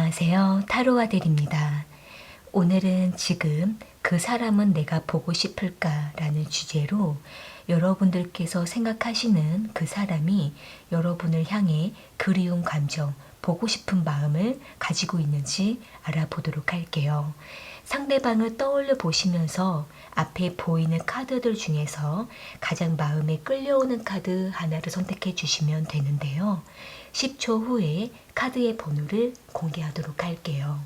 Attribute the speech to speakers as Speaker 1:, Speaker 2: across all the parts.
Speaker 1: 안녕하세요. 타로아들입니다. 오늘은 지금 그 사람은 내가 보고 싶을까 라는 주제로 여러분들께서 생각하시는 그 사람이 여러분을 향해 그리운 감정, 보고 싶은 마음을 가지고 있는지 알아보도록 할게요. 상대방을 떠올려 보시면서 앞에 보이는 카드들 중에서 가장 마음에 끌려오는 카드 하나를 선택해 주시면 되는데요. 10초 후에 카드의 번호를 공개하도록 할게요.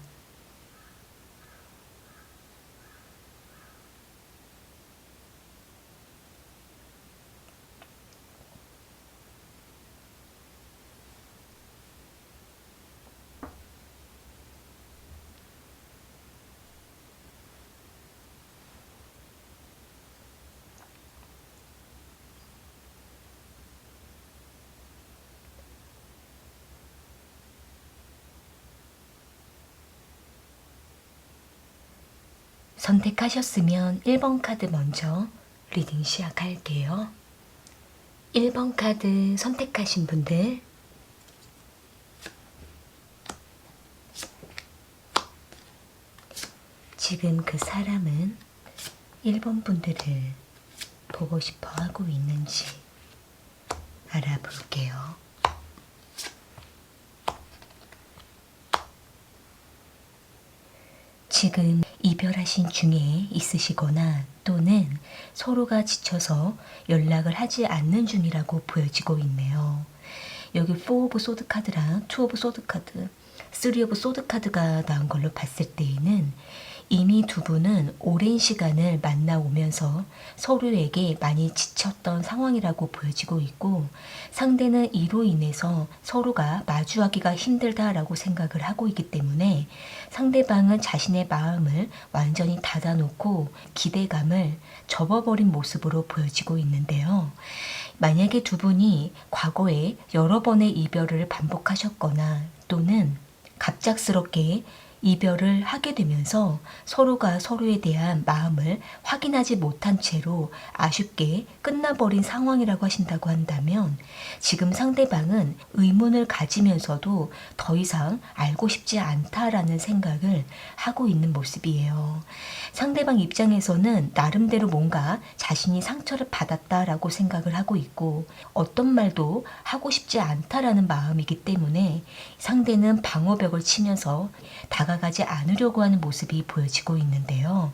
Speaker 1: 선택하셨으면 1번 카드 먼저 리딩 시작할게요. 1번 카드 선택하신 분들, 지금 그 사람은 1번 분들을 보고 싶어 하고 있는지 알아볼게요. 지금 이별하신 중에 있으시거나 또는 서로가 지쳐서 연락을 하지 않는 중이라고 보여지고 있네요. 여기 4 오브 소드 카드랑 2 오브 소드 카드, 3 오브 소드 카드가 나온 걸로 봤을 때에는 이미 두 분은 오랜 시간을 만나오면서 서로에게 많이 지쳤던 상황이라고 보여지고 있고, 상대는 이로 인해서 서로가 마주하기가 힘들다라고 생각을 하고 있기 때문에 상대방은 자신의 마음을 완전히 닫아놓고 기대감을 접어버린 모습으로 보여지고 있는데요. 만약에 두 분이 과거에 여러 번의 이별을 반복하셨거나 또는 갑작스럽게 이별을 하게 되면서 서로가 서로에 대한 마음을 확인하지 못한 채로 아쉽게 끝나버린 상황이라고 하신다고 한다면, 지금 상대방은 의문을 가지면서도 더 이상 알고 싶지 않다라는 생각을 하고 있는 모습이에요. 상대방 입장에서는 나름대로 뭔가 자신이 상처를 받았다라고 생각을 하고 있고, 어떤 말도 하고 싶지 않다라는 마음이기 때문에 상대는 방어벽을 치면서 다가가지 않으려고 하는 모습이 보여지고 있는데요.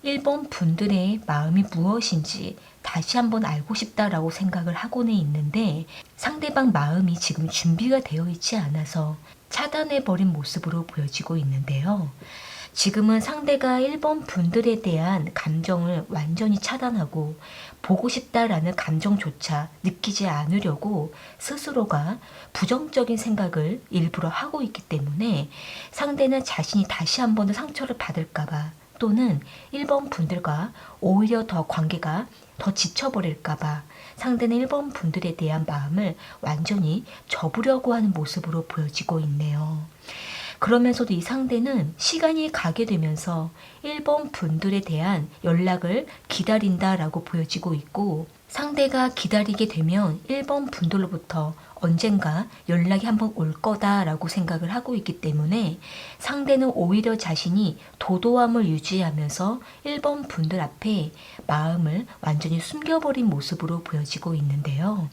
Speaker 1: 1번 분들의 마음이 무엇인지 다시 한번 알고 싶다라고 생각을 하고는 있는데, 상대방 마음이 지금 준비가 되어 있지 않아서 차단해버린 모습으로 보여지고 있는데요. 지금은 상대가 1번 분들에 대한 감정을 완전히 차단하고 보고 싶다라는 감정조차 느끼지 않으려고 스스로가 부정적인 생각을 일부러 하고 있기 때문에 상대는 자신이 다시 한 번 더 상처를 받을까봐, 또는 1번 분들과 오히려 더 관계가 더 지쳐버릴까봐 상대는 1번 분들에 대한 마음을 완전히 접으려고 하는 모습으로 보여지고 있네요. 그러면서도 이 상대는 시간이 가게 되면서 1번 분들에 대한 연락을 기다린다라고 보여지고 있고, 상대가 기다리게 되면 1번 분들로부터 언젠가 연락이 한번 올 거다라고 생각을 하고 있기 때문에 상대는 오히려 자신이 도도함을 유지하면서 1번 분들 앞에 마음을 완전히 숨겨버린 모습으로 보여지고 있는데요.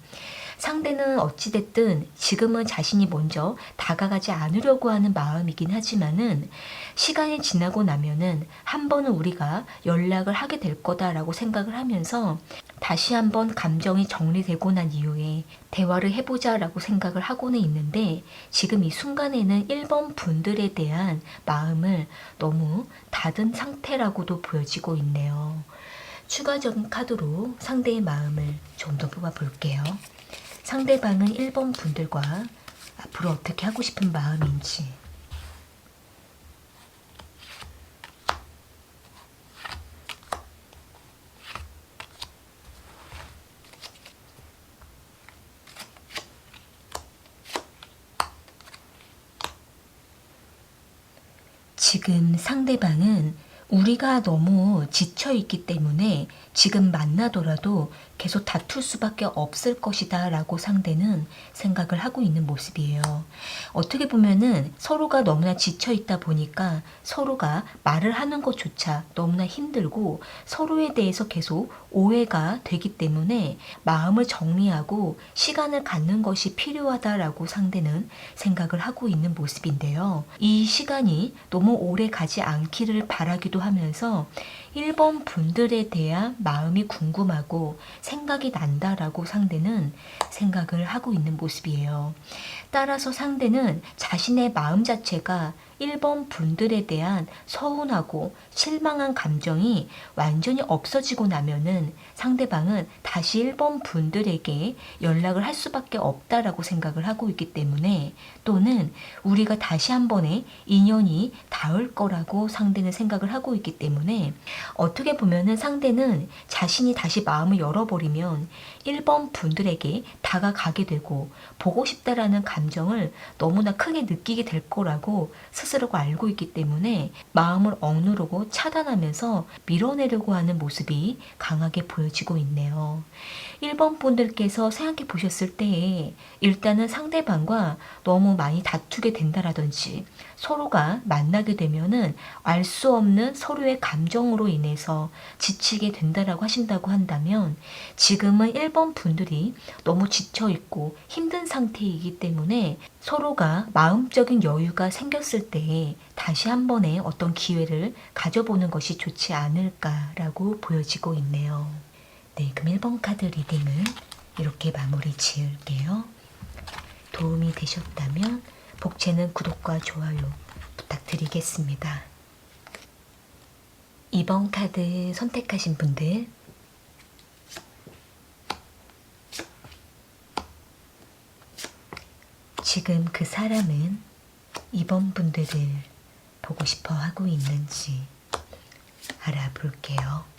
Speaker 1: 상대는 어찌됐든 지금은 자신이 먼저 다가가지 않으려고 하는 마음이긴 하지만은, 시간이 지나고 나면은 한 번은 우리가 연락을 하게 될 거다라고 생각을 하면서 다시 한번 감정이 정리되고 난 이후에 대화를 해보자라고 생각을 하고는 있는데, 지금 이 순간에는 1번 분들에 대한 마음을 너무 닫은 상태라고도 보여지고 있네요. 추가적인 카드로 상대의 마음을 좀 더 뽑아볼게요. 상대방은 1번 분들과 앞으로 어떻게 하고 싶은 마음인지, 지금 상대방은 우리가 너무 지쳐 있기 때문에 지금 만나더라도 계속 다툴 수밖에 없을 것이다 라고 상대는 생각을 하고 있는 모습이에요. 어떻게 보면은 서로가 너무나 지쳐 있다 보니까 서로가 말을 하는 것조차 너무나 힘들고 서로에 대해서 계속 오해가 되기 때문에 마음을 정리하고 시간을 갖는 것이 필요하다라고 상대는 생각을 하고 있는 모습인데요. 이 시간이 너무 오래 가지 않기를 바라기도 하면서 1번 분들에 대한 마음이 궁금하고 생각이 난다라고 상대는 생각을 하고 있는 모습이에요. 따라서 상대는 자신의 마음 자체가 1번 분들에 대한 서운하고 실망한 감정이 완전히 없어지고 나면은 상대방은 다시 1번 분들에게 연락을 할 수밖에 없다라고 생각을 하고 있기 때문에, 또는 우리가 다시 한 번의 인연이 닿을 거라고 상대는 생각을 하고 있기 때문에, 어떻게 보면은 상대는 자신이 다시 마음을 열어버리면 1번 분들에게 다가가게 되고 보고 싶다라는 감정을 너무나 크게 느끼게 될 거라고 스스로가 알고 있기 때문에 마음을 억누르고 차단하면서 밀어내려고 하는 모습이 강하게 보여지고 있네요. 1번 분들께서 생각해 보셨을 때에 일단은 상대방과 너무 많이 다투게 된다라든지 서로가 만나게 되면은 알 수 없는 서로의 감정으로 인해서 지치게 된다라고 하신다고 한다면, 지금은 1번 분들이 너무 지쳐 있고 힘든 상태이기 때문에 서로가 마음적인 여유가 생겼을 때 다시 한 번의 어떤 기회를 가져보는 것이 좋지 않을까라고 보여지고 있네요. 네, 그럼 1번 카드 리딩을 이렇게 마무리 지을게요. 도움이 되셨다면 복채는 구독과 좋아요 부탁드리겠습니다. 2번 카드 선택하신 분들, 지금 그 사람은 2번 분들을 보고 싶어 하고 있는지 알아볼게요.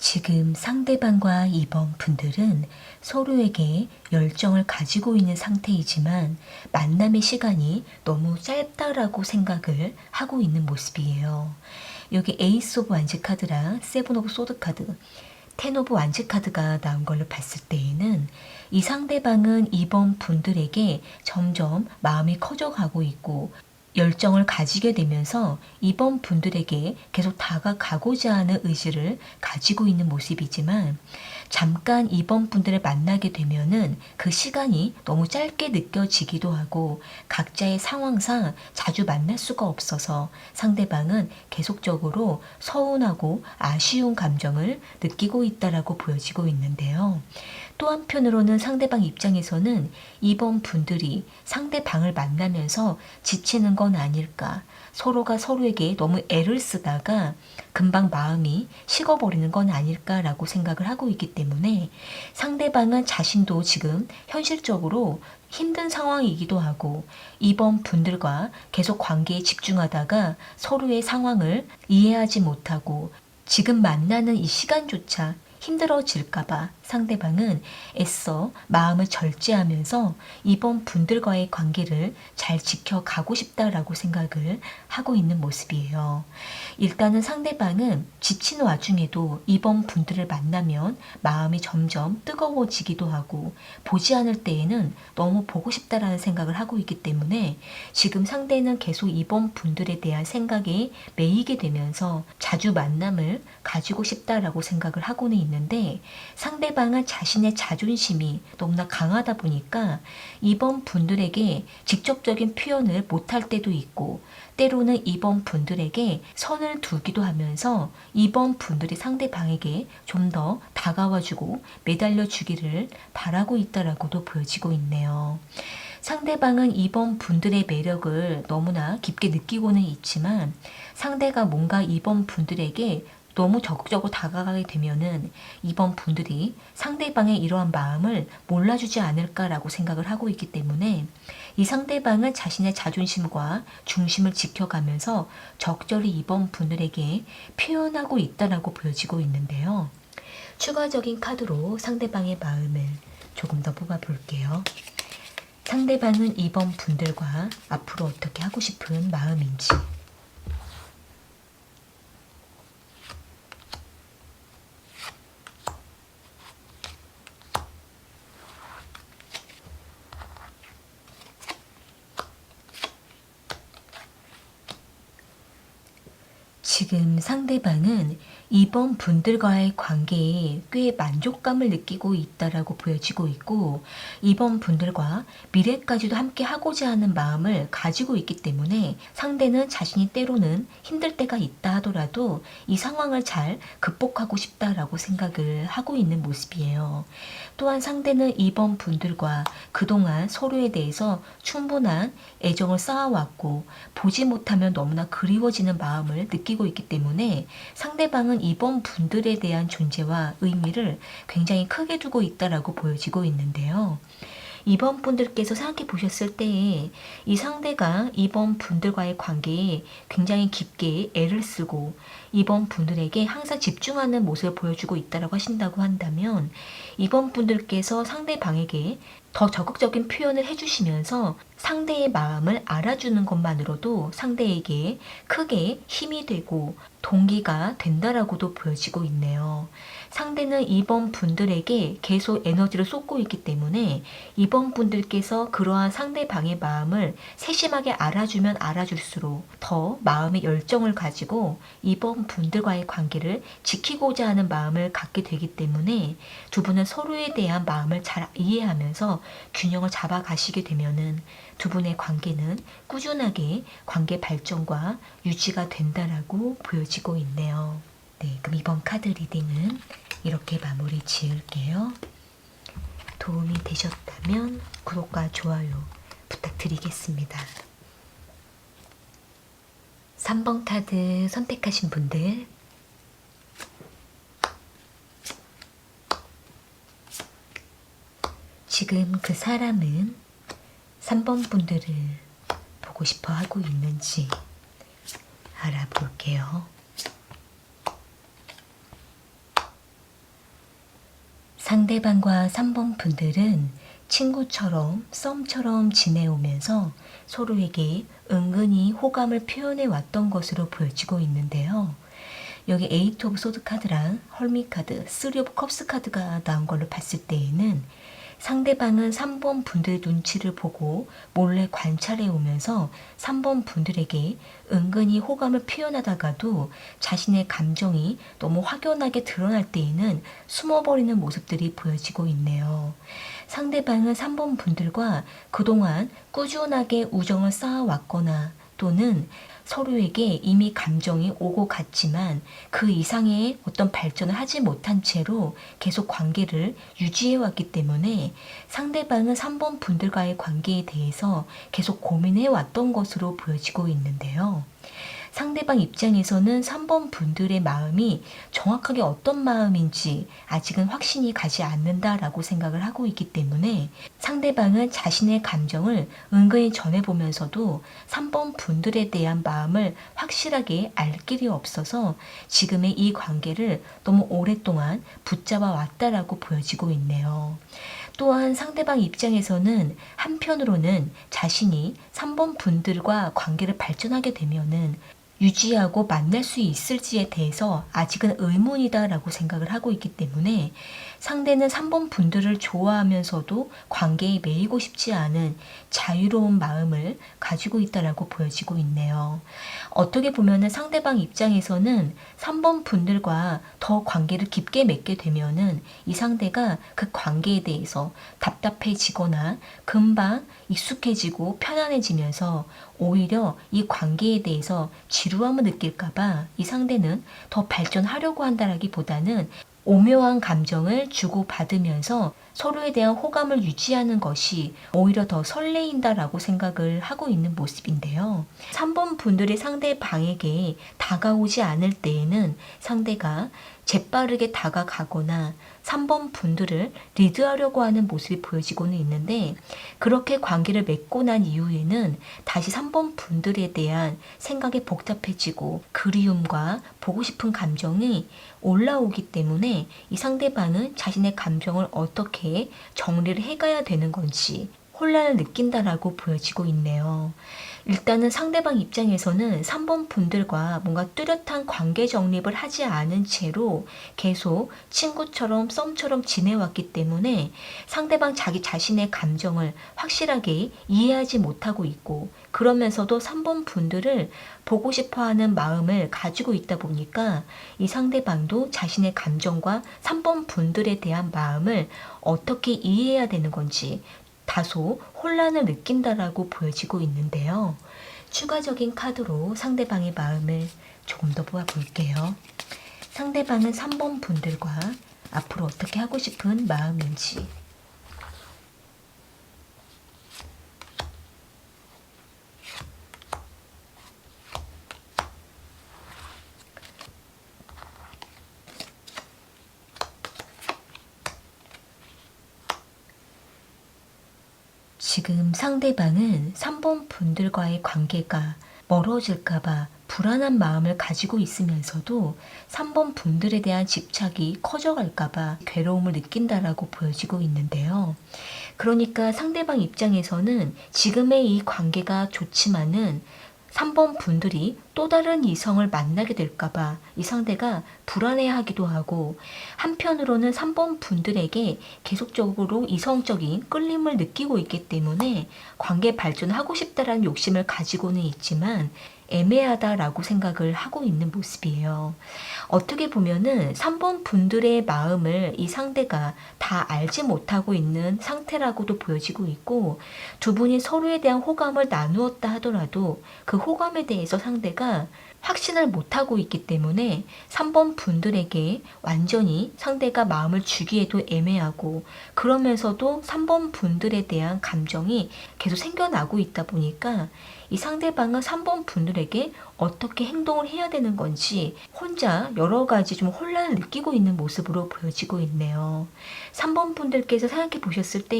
Speaker 1: 지금 상대방과 2번 분들은 서로에게 열정을 가지고 있는 상태이지만 만남의 시간이 너무 짧다라고 생각을 하고 있는 모습이에요. 여기 에이스 오브 완즈 카드랑 세븐 오브 소드 카드, 텐 오브 완즈 카드가 나온 걸로 봤을 때에는 이 상대방은 2번 분들에게 점점 마음이 커져가고 있고 열정을 가지게 되면서 2번 분들에게 계속 다가가고자 하는 의지를 가지고 있는 모습이지만, 잠깐 2번 분들을 만나게 되면은 그 시간이 너무 짧게 느껴지기도 하고 각자의 상황상 자주 만날 수가 없어서 상대방은 계속적으로 서운하고 아쉬운 감정을 느끼고 있다라고 보여지고 있는데요. 또 한편으로는 상대방 입장에서는 2번 분들이 상대방을 만나면서 지치는 건 아닐까, 서로가 서로에게 너무 애를 쓰다가 금방 마음이 식어버리는 건 아닐까라고 생각을 하고 있기 때문에 상대방은 자신도 지금 현실적으로 힘든 상황이기도 하고 2번 분들과 계속 관계에 집중하다가 서로의 상황을 이해하지 못하고 지금 만나는 이 시간조차 힘들어질까봐 상대방은 애써 마음을 절제하면서 2번 분들과의 관계를 잘 지켜가고 싶다라고 생각을 하고 있는 모습이에요. 일단은 상대방은 지친 와중에도 2번 분들을 만나면 마음이 점점 뜨거워지기도 하고 보지 않을 때에는 너무 보고 싶다라는 생각을 하고 있기 때문에 지금 상대는 계속 2번 분들에 대한 생각에 매이게 되면서 자주 만남을 가지고 싶다라고 생각을 하고는 있는데, 상대방은 자신의 자존심이 너무나 강하다 보니까 2번 분들에게 직접적인 표현을 못할 때도 있고 때로는 2번 분들에게 선을 두기도 하면서 2번 분들이 상대방에게 좀 더 다가와주고 매달려주기를 바라고 있다라고도 보여지고 있네요. 상대방은 2번 분들의 매력을 너무나 깊게 느끼고는 있지만 상대가 뭔가 2번 분들에게 너무 적극적으로 다가가게 되면은 2번 분들이 상대방의 이러한 마음을 몰라주지 않을까라고 생각을 하고 있기 때문에 이 상대방은 자신의 자존심과 중심을 지켜가면서 적절히 2번 분들에게 표현하고 있다라고 보여지고 있는데요. 추가적인 카드로 상대방의 마음을 조금 더 뽑아 볼게요. 상대방은 2번 분들과 앞으로 어떻게 하고 싶은 마음인지. 지금 상대방은 이번 분들과의 관계에 꽤 만족감을 느끼고 있다라고 보여지고 있고, 이번 분들과 미래까지도 함께 하고자 하는 마음을 가지고 있기 때문에 상대는 자신이 때로는 힘들 때가 있다 하더라도 이 상황을 잘 극복하고 싶다라고 생각을 하고 있는 모습이에요. 또한 상대는 이번 분들과 그동안 서로에 대해서 충분한 애정을 쌓아왔고, 보지 못하면 너무나 그리워지는 마음을 느끼고 있기 때문에 상대방은 이번 분들에 대한 존재와 의미를 굉장히 크게 두고 있다라고 보여지고 있는데요. 이번 분들께서 생각해 보셨을 때에 이 상대가 이번 분들과의 관계에 굉장히 깊게 애를 쓰고 이번 분들에게 항상 집중하는 모습을 보여주고 있다고 하신다고 한다면, 이번 분들께서 상대방에게 더 적극적인 표현을 해주시면서 상대의 마음을 알아주는 것만으로도 상대에게 크게 힘이 되고 동기가 된다라고도 보여지고 있네요. 상대는 이번 분들에게 계속 에너지를 쏟고 있기 때문에 이번 분들께서 그러한 상대방의 마음을 세심하게 알아주면 알아줄수록 더 마음의 열정을 가지고 이번 분들과의 관계를 지키고자 하는 마음을 갖게 되기 때문에 두 분은 서로에 대한 마음을 잘 이해하면서 균형을 잡아 가시게 되면은 두 분의 관계는 꾸준하게 관계 발전과 유지가 된다라고 보여지고 있네요. 네, 그럼 이번 카드 리딩은 이렇게 마무리 지을게요. 도움이 되셨다면 구독과 좋아요 부탁드리겠습니다. 3번 카드 선택하신 분들, 지금 그 사람은 3번 분들을 보고 싶어 하고 있는지 알아볼게요. 상대방과 3번 분들은 친구처럼 썸처럼 지내오면서 서로에게 은근히 호감을 표현해 왔던 것으로 보여지고 있는데요. 여기 에이트 오브 소드 카드랑 헐밋 카드, 쓰리 오브 컵스 카드가 나온 걸로 봤을 때에는 상대방은 3번 분들의 눈치를 보고 몰래 관찰해 오면서 3번 분들에게 은근히 호감을 표현하다가도 자신의 감정이 너무 확연하게 드러날 때에는 숨어버리는 모습들이 보여지고 있네요. 상대방은 3번 분들과 그동안 꾸준하게 우정을 쌓아왔거나 또는 서로에게 이미 감정이 오고 갔지만 그 이상의 어떤 발전을 하지 못한 채로 계속 관계를 유지해 왔기 때문에 상대방은 3번 분들과의 관계에 대해서 계속 고민해 왔던 것으로 보여지고 있는데요. 상대방 입장에서는 3번 분들의 마음이 정확하게 어떤 마음인지 아직은 확신이 가지 않는다라고 생각을 하고 있기 때문에 상대방은 자신의 감정을 은근히 전해보면서도 3번 분들에 대한 마음을 확실하게 알 길이 없어서 지금의 이 관계를 너무 오랫동안 붙잡아 왔다라고 보여지고 있네요. 또한 상대방 입장에서는 한편으로는 자신이 3번 분들과 관계를 발전하게 되면은 유지하고 만날 수 있을지에 대해서 아직은 의문이다라고 생각을 하고 있기 때문에 상대는 3번 분들을 좋아하면서도 관계에 매이고 싶지 않은 자유로운 마음을 가지고 있다라고 보여지고 있네요. 어떻게 보면은 상대방 입장에서는 3번 분들과 더 관계를 깊게 맺게 되면은 이 상대가 그 관계에 대해서 답답해지거나 금방 익숙해지고 편안해지면서 오히려 이 관계에 대해서 지루함을 느낄까봐 이 상대는 더 발전하려고 한다라기보다는 오묘한 감정을 주고받으면서 서로에 대한 호감을 유지하는 것이 오히려 더 설레인다라고 생각을 하고 있는 모습인데요. 3번 분들이 상대방에게 다가오지 않을 때에는 상대가 재빠르게 다가가거나 3번 분들을 리드하려고 하는 모습이 보여지고는 있는데, 그렇게 관계를 맺고 난 이후에는 다시 3번 분들에 대한 생각이 복잡해지고 그리움과 보고 싶은 감정이 올라오기 때문에 이 상대방은 자신의 감정을 어떻게 정리를 해가야 되는 건지, 혼란을 느낀다라고 보여지고 있네요. 일단은 상대방 입장에서는 3번 분들과 뭔가 뚜렷한 관계 정립을 하지 않은 채로 계속 친구처럼 썸처럼 지내왔기 때문에 상대방 자기 자신의 감정을 확실하게 이해하지 못하고 있고, 그러면서도 3번 분들을 보고 싶어 하는 마음을 가지고 있다 보니까 이 상대방도 자신의 감정과 3번 분들에 대한 마음을 어떻게 이해해야 되는 건지 다소 혼란을 느낀다라고 보여지고 있는데요. 추가적인 카드로 상대방의 마음을 조금 더 보아볼게요. 상대방은 3번 분들과 앞으로 어떻게 하고 싶은 마음인지, 지금 상대방은 3번 분들과의 관계가 멀어질까봐 불안한 마음을 가지고 있으면서도 3번 분들에 대한 집착이 커져갈까봐 괴로움을 느낀다라고 보여지고 있는데요. 그러니까 상대방 입장에서는 지금의 이 관계가 좋지만은 3번 분들이 또 다른 이성을 만나게 될까봐 이 상대가 불안해하기도 하고, 한편으로는 3번 분들에게 계속적으로 이성적인 끌림을 느끼고 있기 때문에 관계 발전하고 싶다라는 욕심을 가지고는 있지만 애매하다라고 생각을 하고 있는 모습이에요. 어떻게 보면은 3번 분들의 마음을 이 상대가 다 알지 못하고 있는 상태라고도 보여지고 있고, 두 분이 서로에 대한 호감을 나누었다 하더라도 그 호감에 대해서 상대가 확신을 못하고 있기 때문에 3번 분들에게 완전히 상대가 마음을 주기에도 애매하고, 그러면서도 3번 분들에 대한 감정이 계속 생겨나고 있다 보니까 이 상대방은 3번 분들에게 어떻게 행동을 해야 되는 건지 혼자 여러 가지 좀 혼란을 느끼고 있는 모습으로 보여지고 있네요. 3번 분들께서 생각해 보셨을 때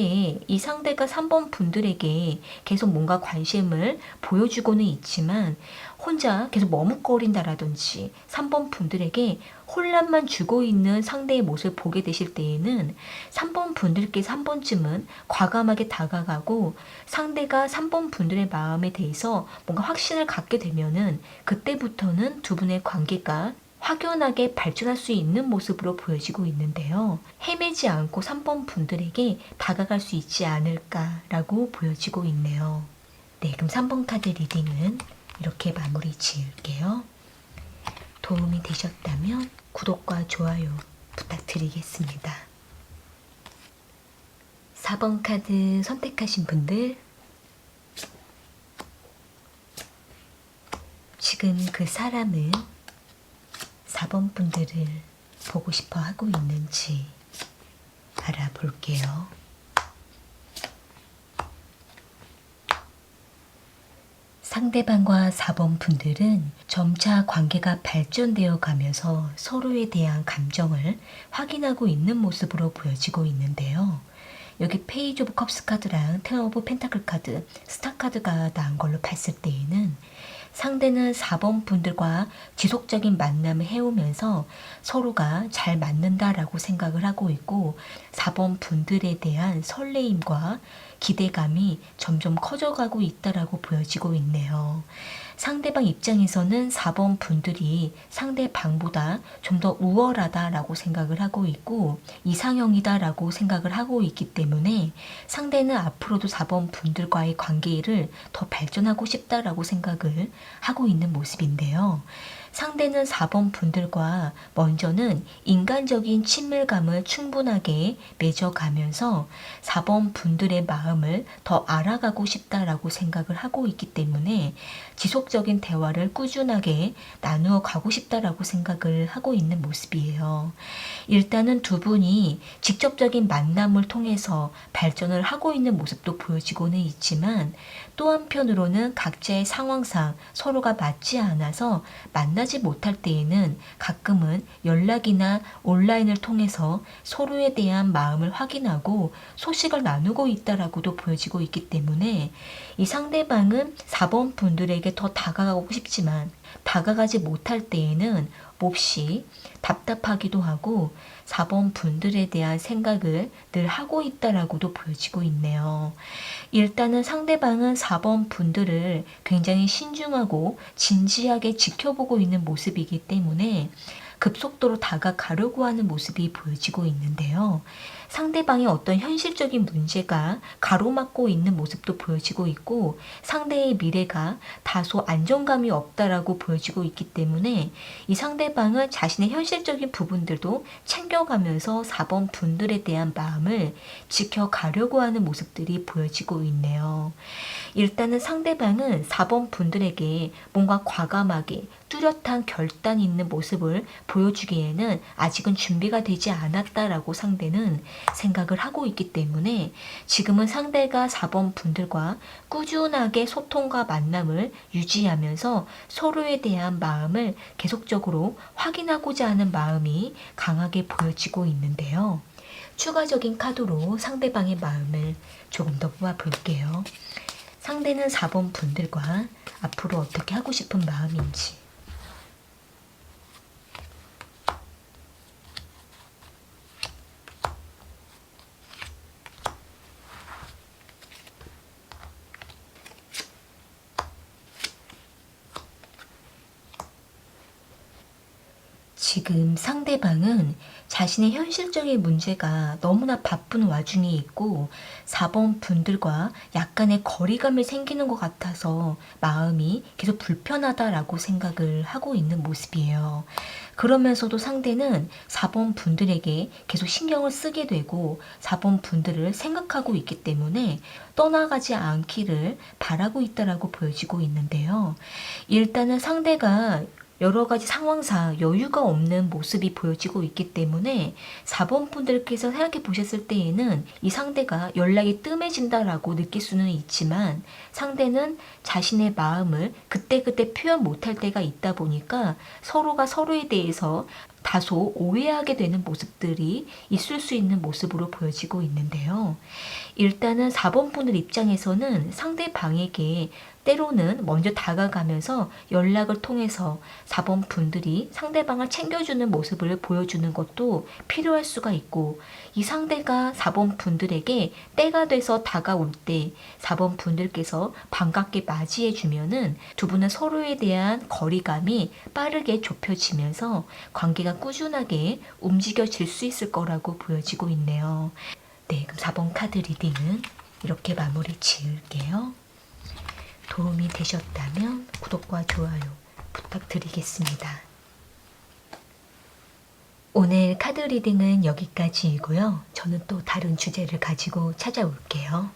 Speaker 1: 이 상대가 3번 분들에게 계속 뭔가 관심을 보여주고는 있지만 혼자 계속 머뭇거린다라든지 3번 분들에게 혼란만 주고 있는 상대의 모습을 보게 되실 때에는 3번 분들께서 한 번쯤은 과감하게 다가가고 상대가 3번 분들의 마음에 대해서 뭔가 확신을 갖게 되면은 그때부터는 두 분의 관계가 확연하게 발전할 수 있는 모습으로 보여지고 있는데요. 헤매지 않고 3번 분들에게 다가갈 수 있지 않을까라고 보여지고 있네요. 네, 그럼 3번 카드 리딩은 이렇게 마무리 지을게요. 도움이 되셨다면 구독과 좋아요 부탁드리겠습니다. 4번 카드 선택하신 분들, 지금 그 사람은 4번 분들을 보고 싶어 하고 있는지 알아볼게요. 상대방과 4번 분들은 점차 관계가 발전되어 가면서 서로에 대한 감정을 확인하고 있는 모습으로 보여지고 있는데요. 여기 페이지 오브 컵스 카드랑 텐 오브 펜타클 카드, 스타 카드가 나온 걸로 봤을 때에는 상대는 4번 분들과 지속적인 만남을 해오면서 서로가 잘 맞는다라고 생각을 하고 있고, 4번 분들에 대한 설레임과 기대감이 점점 커져가고 있다라고 보여지고 있네요. 상대방 입장에서는 4번 분들이 상대방보다 좀 더 우월하다라고 생각을 하고 있고 이상형이다라고 생각을 하고 있기 때문에 상대는 앞으로도 4번 분들과의 관계를 더 발전하고 싶다라고 생각을 하고 있는 모습인데요. 상대는 4번 분들과 먼저는 인간적인 친밀감을 충분하게 맺어가면서 4번 분들의 마음을 더 알아가고 싶다라고 생각을 하고 있기 때문에 지속적인 대화를 꾸준하게 나누어 가고 싶다라고 생각을 하고 있는 모습이에요. 일단은 두 분이 직접적인 만남을 통해서 발전을 하고 있는 모습도 보여지고는 있지만, 또 한편으로는 각자의 상황상 서로가 맞지 않아서 만나지 못할 때에는 가끔은 연락이나 온라인을 통해서 서로에 대한 마음을 확인하고 소식을 나누고 있다라고도 보여지고 있기 때문에 이 상대방은 4번 분들에게 더 다가가고 싶지만 다가가지 못할 때에는 몹시 답답하기도 하고 4번 분들에 대한 생각을 늘 하고 있다라고도 보여지고 있네요. 일단은 상대방은 4번 분들을 굉장히 신중하고 진지하게 지켜보고 있는 모습이기 때문에 급속도로 다가가려고 하는 모습이 보여지고 있는데요. 상대방의 어떤 현실적인 문제가 가로막고 있는 모습도 보여지고 있고 상대의 미래가 다소 안정감이 없다라고 보여지고 있기 때문에 이 상대방은 자신의 현실적인 부분들도 챙겨가면서 4번 분들에 대한 마음을 지켜가려고 하는 모습들이 보여지고 있네요. 일단은 상대방은 4번 분들에게 뭔가 과감하게 뚜렷한 결단이 있는 모습을 보여주기에는 아직은 준비가 되지 않았다라고 상대는 생각을 하고 있기 때문에 지금은 상대가 4번 분들과 꾸준하게 소통과 만남을 유지하면서 서로에 대한 마음을 계속적으로 확인하고자 하는 마음이 강하게 보여지고 있는데요. 추가적인 카드로 상대방의 마음을 조금 더 모아볼게요. 상대는 4번 분들과 앞으로 어떻게 하고 싶은 마음인지. 지금 상대방은 자신의 현실적인 문제가 너무나 바쁜 와중에 있고 4번 분들과 약간의 거리감이 생기는 것 같아서 마음이 계속 불편하다라고 생각을 하고 있는 모습이에요. 그러면서도 상대는 4번 분들에게 계속 신경을 쓰게 되고 4번 분들을 생각하고 있기 때문에 떠나가지 않기를 바라고 있다라고 보여지고 있는데요. 일단은 상대가 여러 가지 상황상 여유가 없는 모습이 보여지고 있기 때문에 4번 분들께서 생각해 보셨을 때에는 이 상대가 연락이 뜸해진다라고 느낄 수는 있지만 상대는 자신의 마음을 그때그때 표현 못할 때가 있다 보니까 서로가 서로에 대해서 다소 오해하게 되는 모습들이 있을 수 있는 모습으로 보여지고 있는데요. 일단은 4번 분들 입장에서는 상대방에게 때로는 먼저 다가가면서 연락을 통해서 4번 분들이 상대방을 챙겨주는 모습을 보여주는 것도 필요할 수가 있고 이 상대가 4번 분들에게 때가 돼서 다가올 때 4번 분들께서 반갑게 맞이해 주면은 두 분은 서로에 대한 거리감이 빠르게 좁혀지면서 관계가 꾸준하게 움직여질 수 있을 거라고 보여지고 있네요. 네, 그럼 4번 카드 리딩은 이렇게 마무리 지을게요. 도움이 되셨다면 구독과 좋아요 부탁드리겠습니다. 오늘 카드 리딩은 여기까지이고요. 저는 또 다른 주제를 가지고 찾아올게요.